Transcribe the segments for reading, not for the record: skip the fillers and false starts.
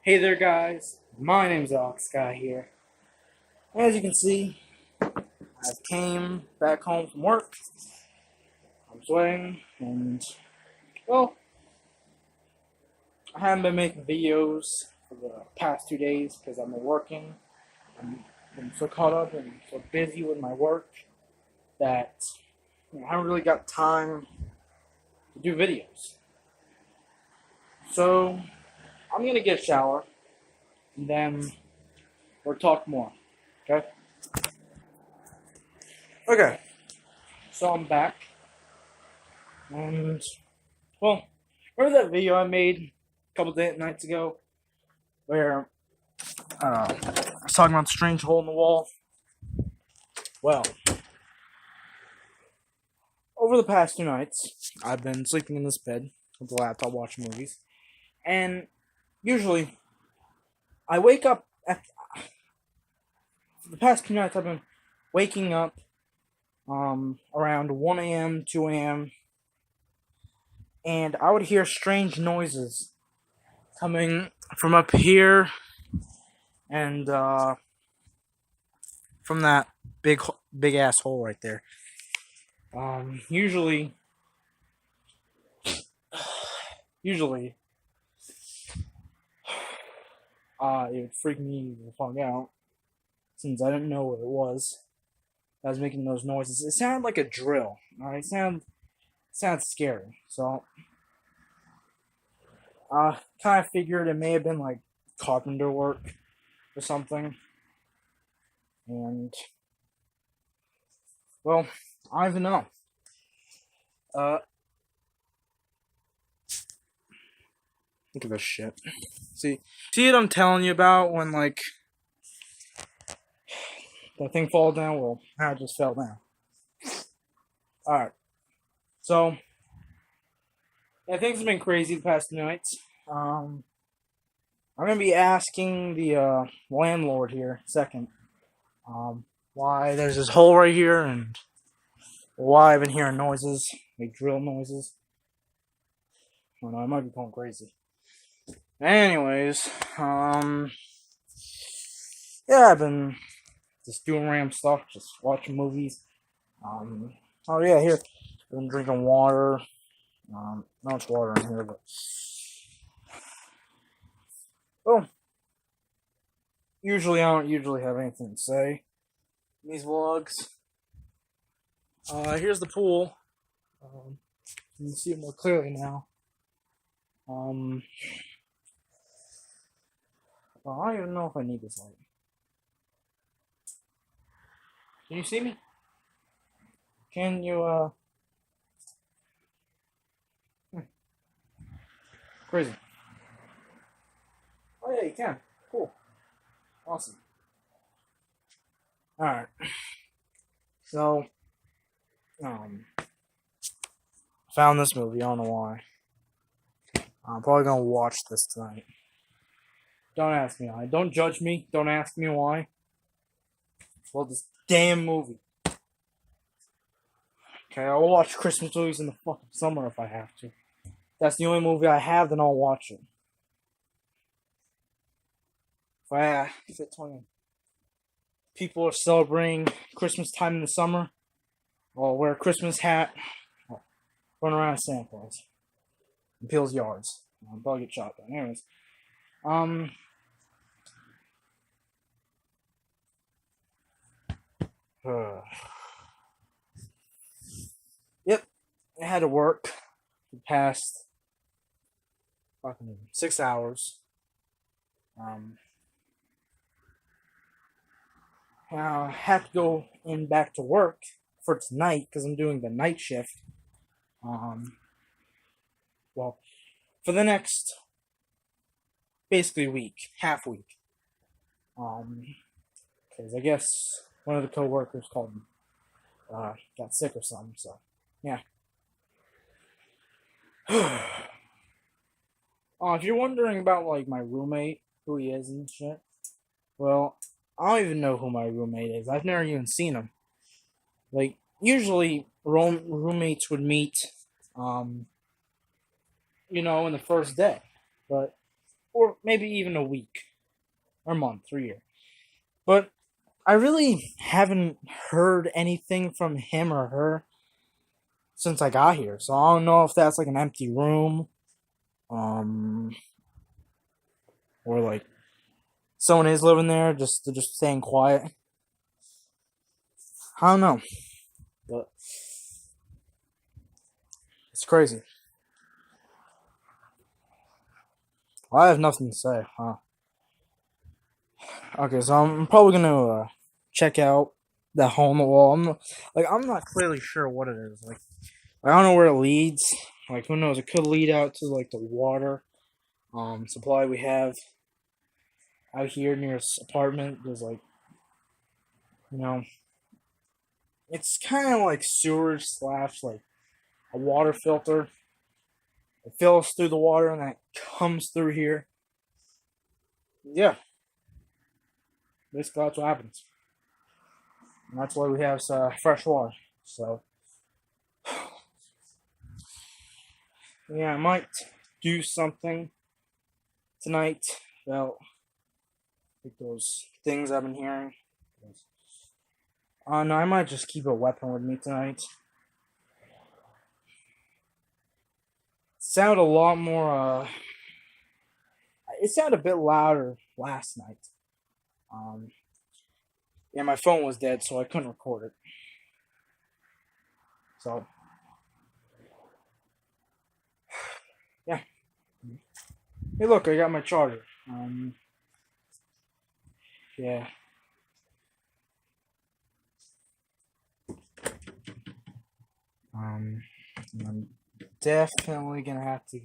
Hey there, guys. My name's Alex Sky here. As you can see, I've came back home from work. I'm sweating, and well, I haven't been making videos for the past 2 days because I'm working. I'm so caught up and so busy with my work that I haven't really got time to do videos. So I'm gonna get a shower, and then we'll talk more. Okay. Okay. So I'm back, and well, remember that video I made a couple nights ago where I was talking about the strange hole in the wall? Well, over the past 2 nights, I've been sleeping in this bed with the laptop watching movies, and usually I wake up for the past 2 nights I've been waking up around 1 a.m., 2 a.m., and I would hear strange noises coming from up here and from that big ass hole right there. Usually, it would freak me the fuck out since I didn't know what it was that was making those noises. It sounded like a drill. Alright, sounds scary. So, kind of figured it may have been like carpenter work or something. And well, I don't even know. Look at this shit. See what I'm telling you about when like that thing fall down? Well, I just fell down. Alright. So yeah, things have been crazy the past 2 nights. I'm gonna be asking the landlord here second, why there's this hole right here and why I've been hearing noises, like drill noises. I don't know, I might be going crazy. Anyways, yeah, I've been just doing random stuff, just watching movies. Oh yeah, here, I've been drinking water. Not much water in here, but well, usually I don't usually have anything to say in these vlogs. Here's the pool. You can see it more clearly now. Well, I don't even know if I need this light. Can you see me? Can you, Crazy. Oh yeah, you can. Cool. Awesome. Alright. So, found this movie, I don't know why. I'm probably gonna watch this tonight. Don't ask me why. Don't judge me. Don't ask me why. Well, this damn movie. Okay, I'll watch Christmas movies in the fucking summer if I have to. That's the only movie I have, then I'll watch it. If it's when people are celebrating Christmas time in the summer, I'll wear a Christmas hat, I'll run around in Santa Claus, in Peel's yards. I'll probably get shot down. Anyways, yep, I had to work the past fucking 6 hours. I have to go in back to work for tonight because I'm doing the night shift. Well, for the next basically week, half week. Because I guess one of the coworkers called me, got sick or something. So yeah. If you're wondering about like my roommate, who he is and shit, well, I don't even know who my roommate is. I've never even seen him. Like usually, roommates would meet, in the first day, but or maybe even a week, or month, or year. But I really haven't heard anything from him or her since I got here. So I don't know if that's like an empty room, um, or like someone is living there, just they're just staying quiet. I don't know, but it's crazy. I have nothing to say, huh? Okay, so I'm probably gonna check out that hole in the wall. I'm not clearly sure what it is. Like, I don't know where it leads. Like, who knows? It could lead out to like the water supply we have out here near his apartment. There's like, you know, it's kind of like sewage slash like a water filter. It fills through the water and that comes through here. Yeah, basically that's what happens. And that's why we have fresh water. So, yeah, I might do something tonight about like those things I've been hearing. No, I might just keep a weapon with me tonight. Sound a lot more. It sounded a bit louder last night. Um, yeah, my phone was dead, so I couldn't record it. So, yeah. Hey, look, I got my charger. Yeah. Um, I'm definitely gonna have to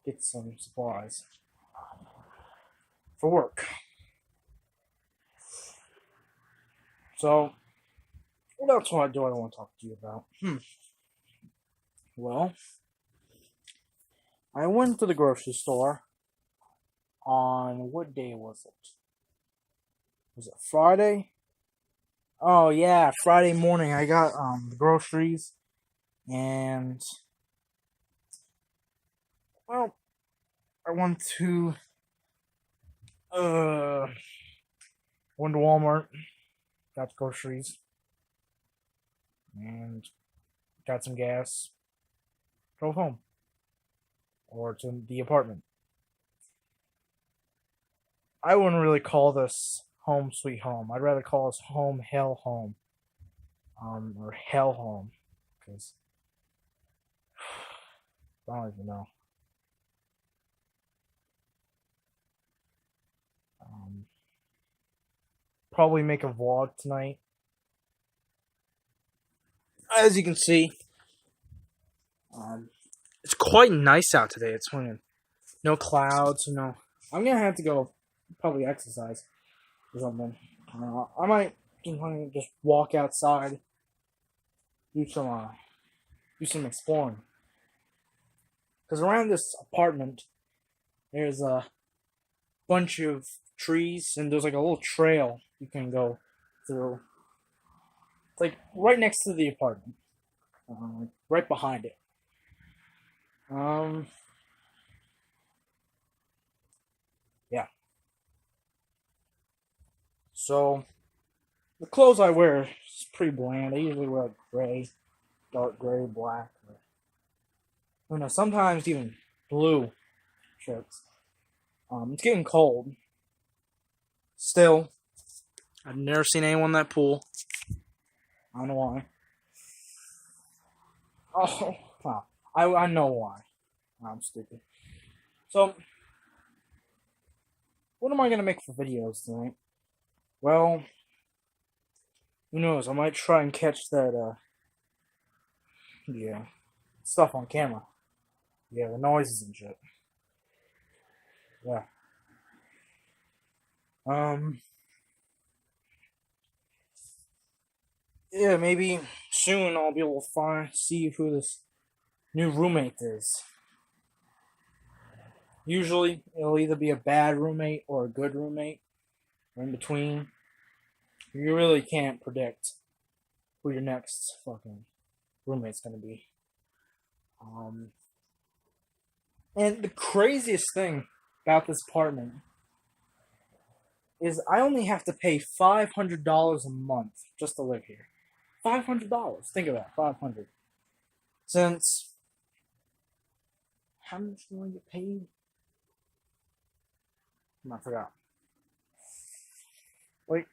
get some supplies for work. So, what else do I want to talk to you about? Well, I went to the grocery store on what day was it? Was it Friday? Oh yeah, Friday morning. I got the groceries and well, I uh went to Walmart, got the groceries, and got some gas. Drove home or to the apartment. I wouldn't really call this home sweet home. I'd rather call this home hell home, or hell home, because I don't even know. Um, Probably make a vlog tonight. As you can see, it's quite nice out today. It's winter. No clouds, I'm gonna have to go probably exercise or something. I might just walk outside, do some uh, do some exploring. Because around this apartment, there's a bunch of trees and there's like a little trail you can go through. It's like right next to the apartment, right behind it. Um, yeah. So the clothes I wear is pretty bland. I usually wear gray, dark gray, black. Sometimes even blue shirts. It's getting cold. Still, I've never seen anyone in that pool. I don't know why. Oh, wow. I know why. I'm stupid. So, what am I gonna make for videos tonight? Well, who knows? I might try and catch that, yeah, stuff on camera. Yeah, the noises and shit. Yeah. Um, yeah, maybe soon I'll be able to see who this new roommate is. Usually, it'll either be a bad roommate or a good roommate, or in between. You really can't predict who your next fucking roommate's gonna be. Um, and the craziest thing about this apartment is I only have to pay $500 a month just to live here. $500. Think of that, 500. Since how much do I get paid? I forgot. Wait,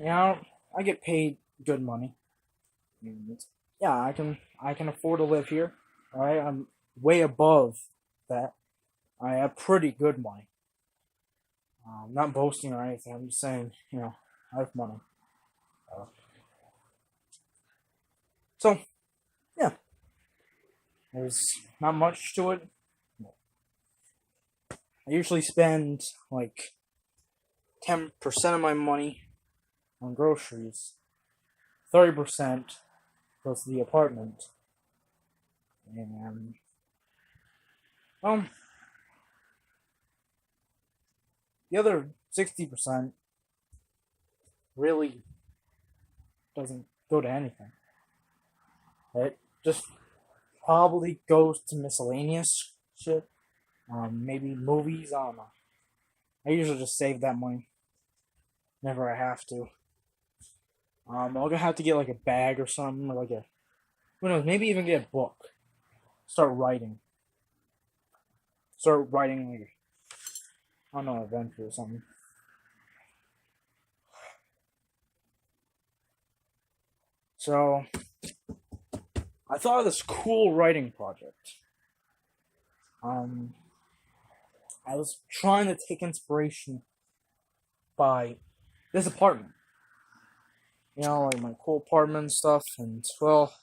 I get paid good money. Yeah, I can afford to live here. All right, I'm way above that. I have pretty good money. I'm not boasting or anything. I'm just saying, I have money. Uh, so yeah, there's not much to it. I usually spend like 10% of my money on groceries, 30% goes to the apartment, and um, the other 60% really doesn't go to anything. It just probably goes to miscellaneous shit. Maybe movies. I don't know. I usually just save that money whenever I have to. I'm gonna have to get like a bag or something, or like who knows, maybe even get a book. Start writing. Start writing like, I don't know, adventure or something. So, I thought of this cool writing project. I was trying to take inspiration by this apartment. Like my cool apartment and stuff, and well,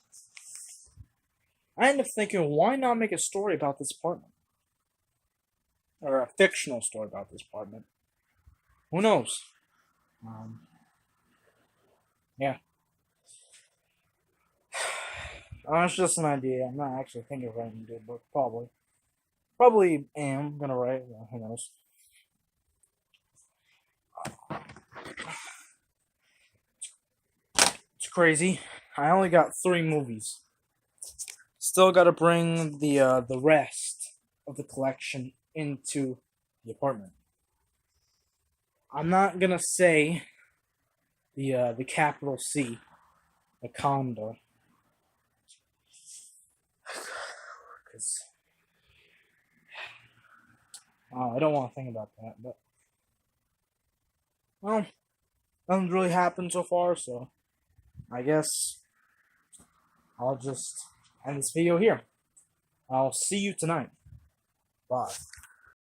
I ended up thinking, why not make a story about this apartment? Or a fictional story about this apartment. Who knows? Yeah. It's just an idea. I'm not actually thinking of writing a book, probably. Probably am gonna write. Who knows? It's crazy. I only got 3 movies. Still got to bring the rest of the collection into the apartment. I'm not gonna say the capital C, the condo, because I don't want to think about that. But well, nothing's really happened so far, so I guess I'll just end this video here. I'll see you tonight. Bye.